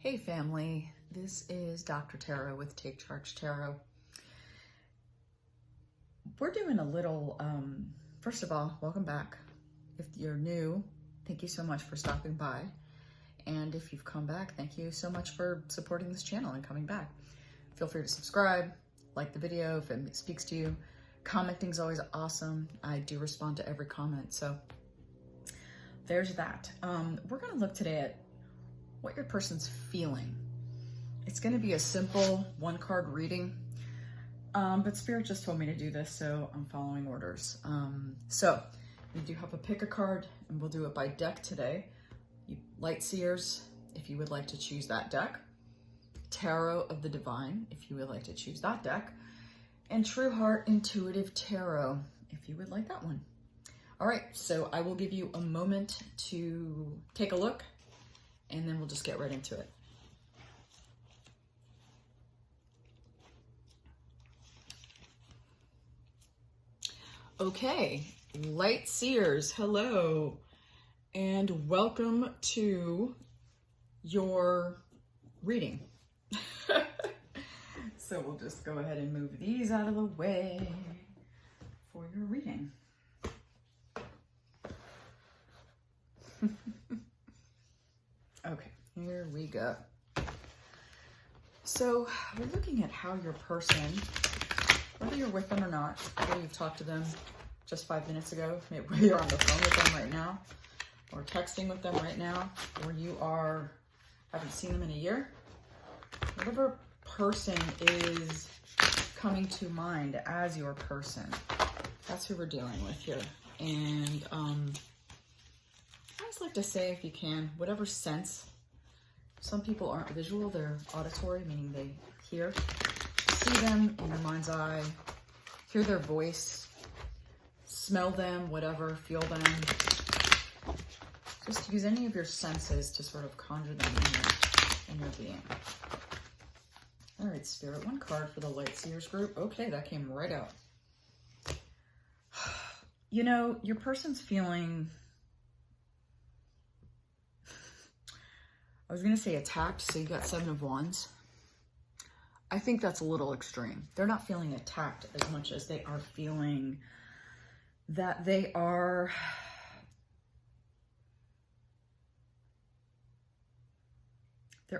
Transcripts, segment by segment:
Hey family, this is Dr. Tarot with TakeChargeTarot. We're doing a little, first of all, welcome back. If you're new, thank you so much for stopping by. And if you've come back, thank you so much for supporting this channel and coming back. Feel free to subscribe, like the video if it speaks to you. Commenting is always awesome. I do respond to every comment, so there's that. We're gonna look today at what your person's feeling. It's going to be a simple one card reading, but Spirit just told me to do this, so I'm following orders. So we do have a pick a card, and we'll do it by deck today. You light seers, if you would like to choose that deck. Tarot of the Divine, if you would like to choose that deck. And True Heart Intuitive Tarot, if you would like that one. All right, so I will give you a moment to take a look, and then we'll just get right into it. Okay, light seers, hello, and welcome to your reading. So we'll just go ahead and move these out of the way for your reading. Okay, here we go. So we're looking at how your person, whether you're with them or not, whether you've talked to them just 5 minutes ago, maybe you're on the phone with them right now, or texting with them right now, or you haven't seen them in a year, whatever person is coming to mind as your person, that's who we're dealing with here. And I always like to say, if you can, whatever sense. Some people aren't visual, they're auditory, meaning they hear. See them in your mind's eye, hear their voice, smell them, whatever, feel them. Just use any of your senses to sort of conjure them in your being. All right, Spirit, one card for the Light Seers group. Okay, that came right out. You know, your person's feeling, I was going to say attacked, so you got 7 of Wands. I think that's a little extreme. They're not feeling attacked as much as they are feeling that they're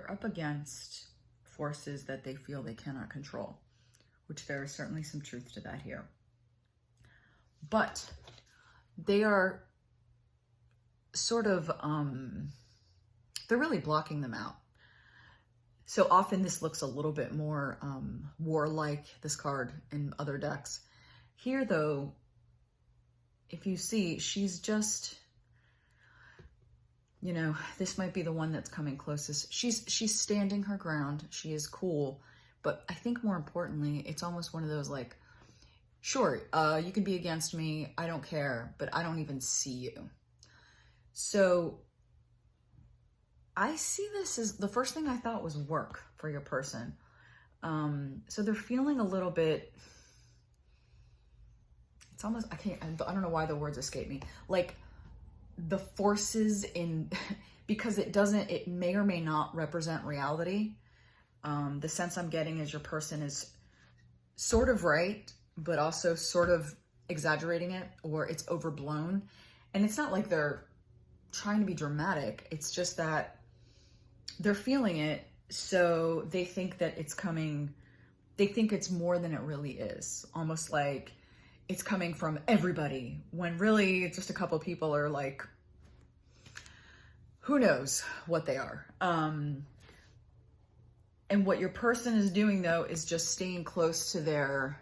up against forces that they feel they cannot control, which there is certainly some truth to that here. But they are sort of, they're really blocking them out. So often this looks a little bit more warlike, this card in other decks. Here though, if you see, she's just, you know, this might be the one that's coming closest. She's standing her ground. She is cool. But I think more importantly, it's almost one of those like, sure, you can be against me. I don't care, but I don't even see you. So I see this as, the first thing I thought was work for your person. So they're feeling a little bit, it's almost, I don't know why the words escape me. Like the forces in, because it may or may not represent reality. The sense I'm getting is your person is sort of right, but also sort of exaggerating it, or it's overblown. And it's not like they're trying to be dramatic. It's just that they're feeling it, so they think that it's coming, they think it's more than it really is. Almost like it's coming from everybody, when really it's just a couple people are like, who knows what they are. And what your person is doing though is just staying close to their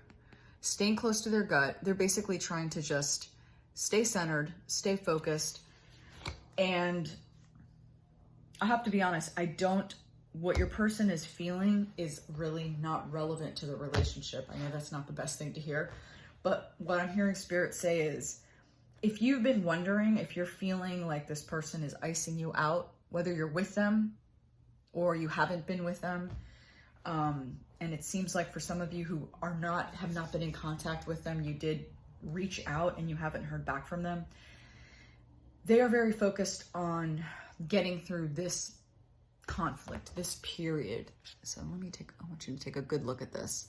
gut. They're basically trying to just stay centered, stay focused. And I have to be honest, what your person is feeling is really not relevant to the relationship. I know that's not the best thing to hear, but what I'm hearing Spirit say is, if you've been wondering if you're feeling like this person is icing you out, whether you're with them or you haven't been with them, and it seems like for some of you who have not been in contact with them, you did reach out and you haven't heard back from them, they are very focused on getting through this conflict, this period. So I want you to take a good look at this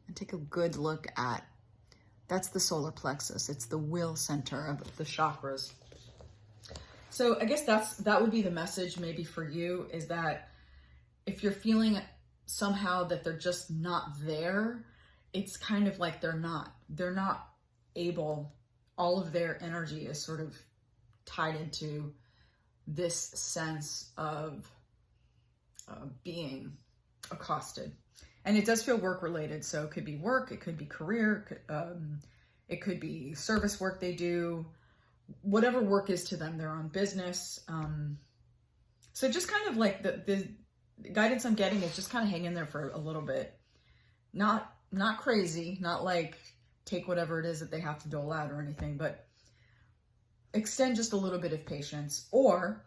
and take a good look at, that's the solar plexus. It's the will center of the chakras. So I guess that would be the message maybe for you, is that if you're feeling somehow that they're just not there, it's kind of like they're not able, all of their energy is sort of tied into this sense of being accosted. And it does feel work related. So it could be work, it could be career, it could be service work they do, whatever work is to them, their own business. So just kind of like the guidance I'm getting is just kind of hang in there for a little bit. Not crazy, not like take whatever it is that they have to dole out or anything, but extend just a little bit of patience, or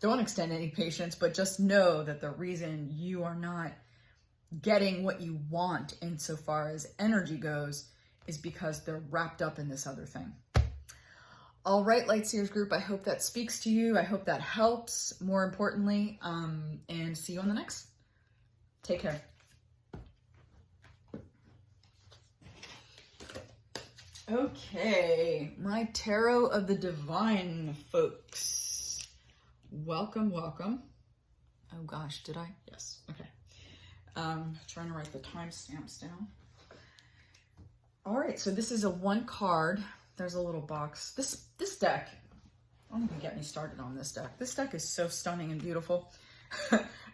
don't extend any patience, but just know that the reason you are not getting what you want insofar as energy goes is because they're wrapped up in this other thing. All right, Light Seers group, I hope that speaks to you. I hope that helps, more importantly, and see you on the next. Take care. Okay, my Tarot of the Divine folks. Welcome, welcome. Oh gosh, did I? Yes, okay. Trying to write the timestamps down. All right, so this is a one card. There's a little box. This deck, don't even get me started on this deck. This deck is so stunning and beautiful.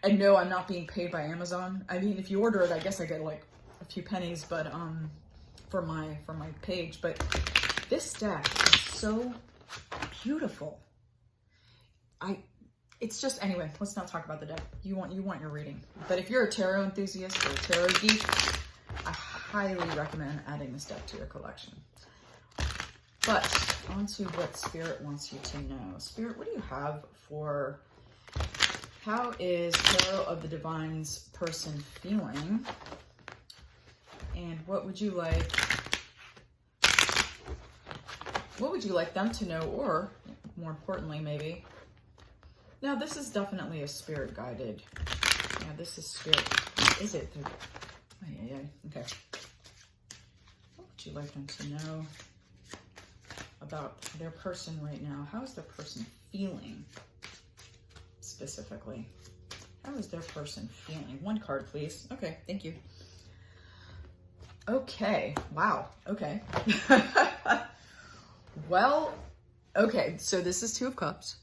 I know I'm not being paid by Amazon. I mean, if you order it, I guess I get like a few pennies, but for my page. But this deck is so beautiful. It's just, anyway, let's not talk about the deck. You want your reading. But if you're a tarot enthusiast or a tarot geek, I highly recommend adding this deck to your collection. But on to what Spirit wants you to know. Spirit, what do you have for, how is Tarot of the Divine's person feeling? And what would you like them to know, or more importantly, maybe, now this is definitely a spirit guided. Yeah, this is spirit. Is it? Okay. What would you like them to know about their person right now? How is their person feeling specifically? How is their person feeling? One card, please. Okay, thank you. Okay, wow, okay. Well, okay, so this is Two of Cups.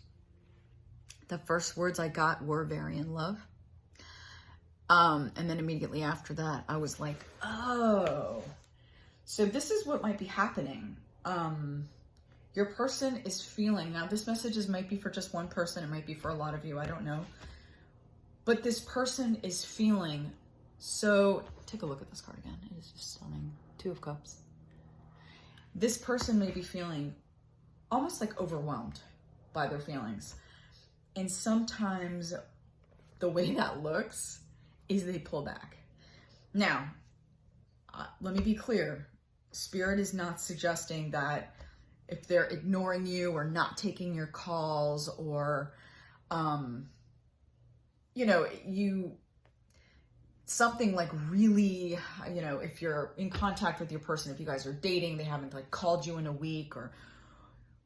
The first words I got were very in love. And then immediately after that, I was like, oh, so this is what might be happening. Your person is feeling, now this message might be for just one person, it might be for a lot of you, I don't know. But this person is feeling, so take a look at this card again. It is just stunning. Two of Cups. This person may be feeling almost like overwhelmed by their feelings. And sometimes the way that looks is they pull back. Now, let me be clear. Spirit is not suggesting that if they're ignoring you or not taking your calls, or, something like really, if you're in contact with your person, if you guys are dating, they haven't like called you in a week or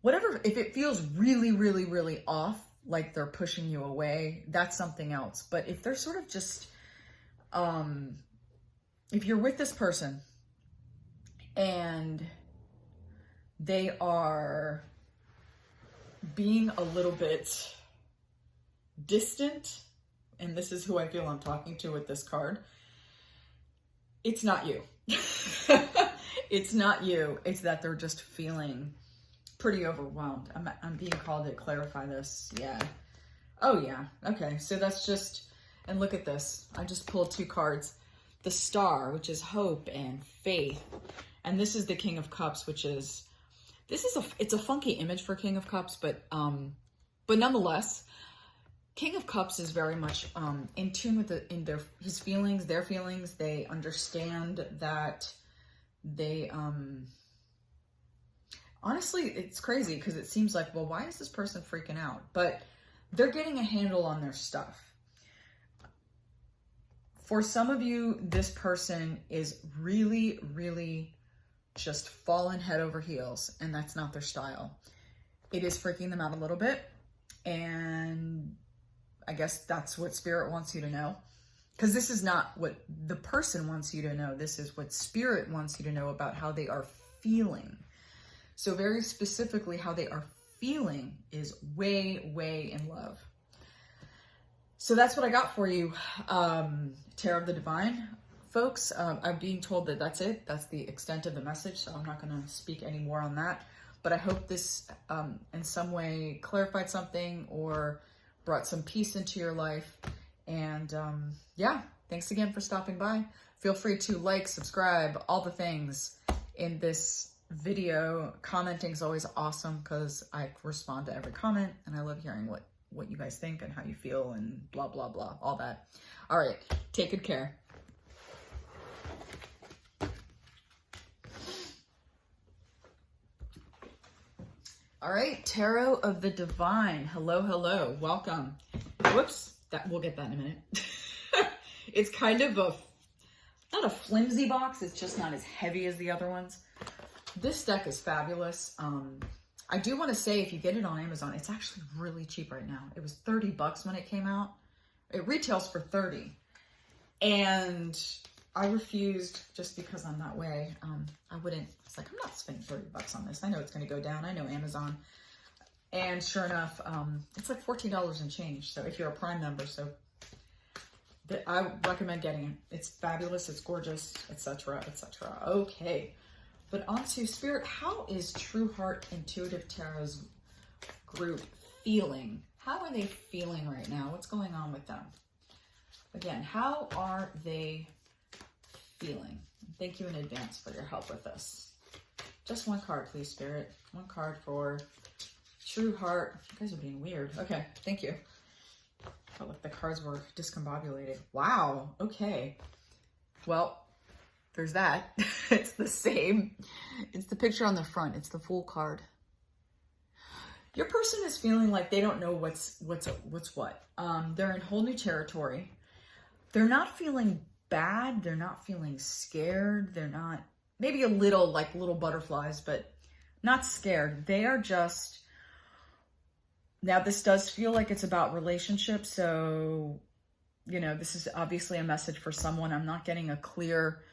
whatever, if it feels really, really, really off, like they're pushing you away, that's something else. But if they're sort of just, if you're with this person and they are being a little bit distant, and this is who I feel I'm talking to with this card, it's not you. It's not you. It's that they're just feeling pretty overwhelmed. I'm being called to clarify this. Yeah. Oh yeah. Okay. So that's just, and look at this. I just pulled two cards. The Star, which is hope and faith. And this is the King of Cups, which is, it's a funky image for King of Cups, but nonetheless, King of Cups is very much in tune with his feelings, their feelings. They understand that they, honestly, it's crazy because it seems like, well, why is this person freaking out? But they're getting a handle on their stuff. For some of you, this person is really, really just fallen head over heels, and that's not their style. It is freaking them out a little bit, and I guess that's what Spirit wants you to know. Because this is not what the person wants you to know. This is what Spirit wants you to know about how they are feeling. So very specifically, how they are feeling is way, way in love. So that's what I got for you, Tarot of the Divine. Folks, I'm being told that that's it. That's the extent of the message, so I'm not going to speak any more on that. But I hope this in some way clarified something or brought some peace into your life. And yeah, thanks again for stopping by. Feel free to like, subscribe, all the things in this video. Commenting is always awesome because I respond to every comment, and I love hearing what you guys think and how you feel and blah, blah, blah, all that. All right, take good care. All right, Tarot of the Divine. Hello, hello, welcome. Whoops, we'll get that in a minute. It's kind of not a flimsy box, it's just not as heavy as the other ones. This deck is fabulous. I do want to say, if you get it on Amazon, it's actually really cheap right now. It was $30 when it came out. It retails for $30. And I refused just because I'm that way. I wouldn't, it's like, I'm not spending $30 on this. I know it's going to go down. I know Amazon. And sure enough, it's like $14 and change. So if you're a Prime member, so I recommend getting it. It's fabulous. It's gorgeous, etc., etc. Okay. But on to Spirit, how is True Heart Intuitive Tarot's group feeling? How are they feeling right now? What's going on with them? Again, how are they feeling? Thank you in advance for your help with this. Just one card, please, Spirit. One card for True Heart. You guys are being weird. Okay, thank you. Felt like the cards were discombobulated. Wow, okay. Well, there's that. It's the same. It's the picture on the front. It's the Fool card. Your person is feeling like they don't know what's what. They're in whole new territory. They're not feeling bad. They're not feeling scared. They're not, maybe a little like little butterflies, but not scared. They are just, now this does feel like it's about relationships. So, you know, this is obviously a message for someone. I'm not getting a clear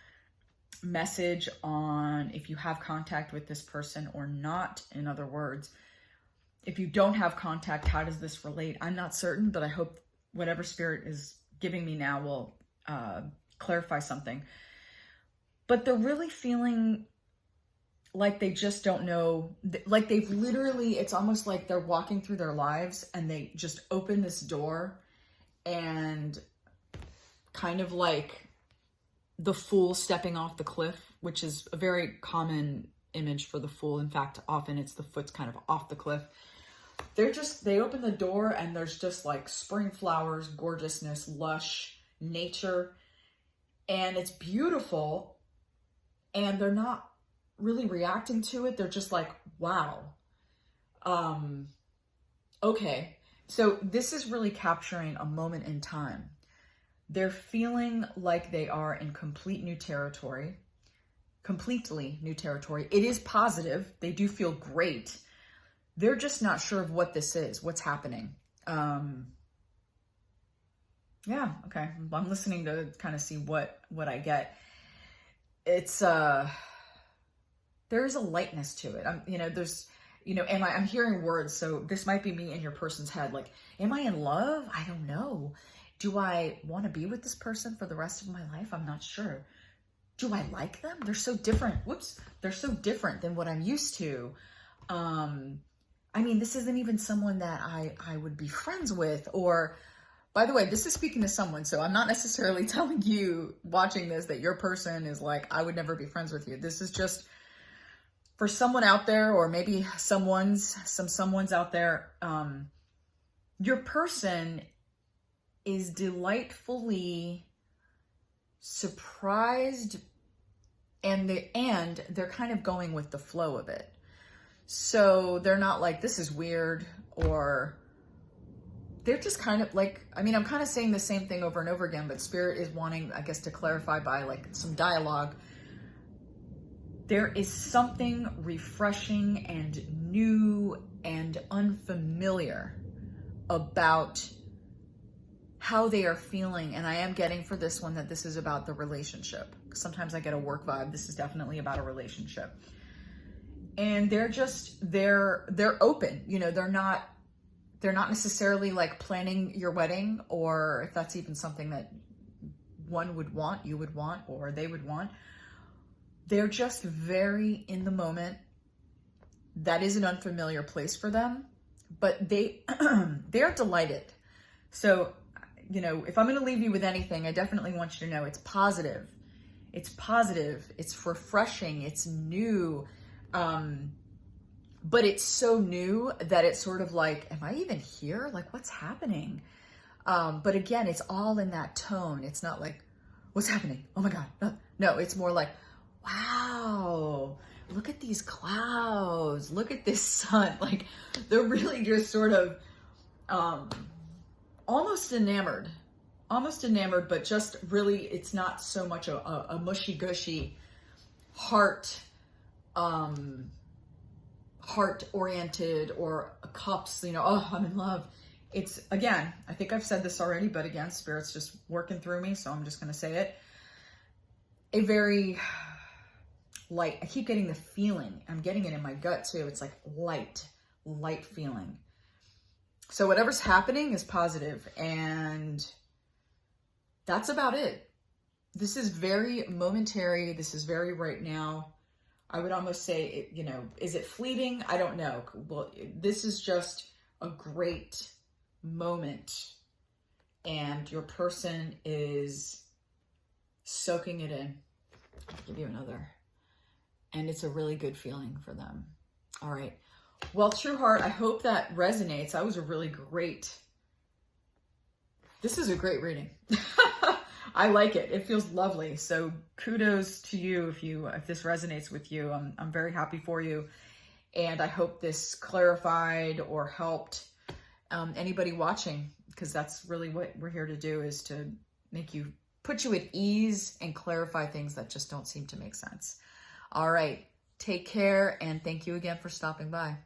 message on if you have contact with this person or not. In other words, if you don't have contact, how does this relate? I'm not certain, but I hope whatever Spirit is giving me now will clarify something. But they're really feeling like they just don't know, like they've literally, it's almost like they're walking through their lives and they just open this door, and kind of like the Fool stepping off the cliff, which is a very common image for the Fool. In fact, often it's the foot's kind of off the cliff. They open the door and there's just like spring flowers, gorgeousness, lush nature, and it's beautiful, and they're not really reacting to it. They're just like, wow. Okay. So this is really capturing a moment in time. They're feeling like they are in completely new territory. It is positive. They do feel great. They're just not sure of what this is, what's happening. Yeah, okay. I'm listening to kind of see what I get. It's, there's a lightness to it. I'm hearing words, so this might be me in your person's head. Like, am I in love? I don't know. Do I want to be with this person for the rest of my life? I'm not sure. Do I like them? They're so different. Whoops. They're so different than what I'm used to. I mean, this isn't even someone that I would be friends with. Or, by the way, this is speaking to someone, so I'm not necessarily telling you watching this that your person is like, I would never be friends with you. This is just for someone out there, or maybe someone's out there. Your person is delightfully surprised, and they're kind of going with the flow of it. So they're not like, this is weird, or they're just kind of like, I mean, I'm kind of saying the same thing over and over again, but Spirit is wanting, I guess, to clarify by like some dialogue. There is something refreshing and new and unfamiliar about how they are feeling. And I am getting for this one that this is about the relationship. Sometimes I get a work vibe. This is definitely about a relationship. And they're just, they're open, you know, they're not necessarily like planning your wedding, or if that's even something that one would want, you would want, or they would want. They're just very in the moment. That is an unfamiliar place for them, but they're delighted. So, you know, if I'm going to leave you with anything, I definitely want you to know it's positive. It's positive. It's refreshing. It's new. But it's so new that it's sort of like, am I even here? Like, what's happening? But again, it's all in that tone. It's not like, what's happening? Oh my God. No, it's more like, wow, look at these clouds. Look at this sun. Like, they're really just sort of almost enamored, but just really, it's not so much a mushy-gushy heart-oriented or cups, you know, oh, I'm in love. It's, again, I think I've said this already, but again, Spirit's just working through me, so I'm just going to say it. A very light, I keep getting the feeling, I'm getting it in my gut too. It's like light feeling. So whatever's happening is positive, and that's about it. This is very momentary. This is very right now. I would almost say, you know, is it fleeting? I don't know. Well, this is just a great moment, and your person is soaking it in. I'll give you another. And it's a really good feeling for them. All right. Well, True Heart, I hope that resonates. That was a really great, this is a great reading. I like it. It feels lovely. So kudos to you if this resonates with you. I'm very happy for you. And I hope this clarified or helped anybody watching, because that's really what we're here to do, is to put you at ease and clarify things that just don't seem to make sense. All right. Take care, and thank you again for stopping by.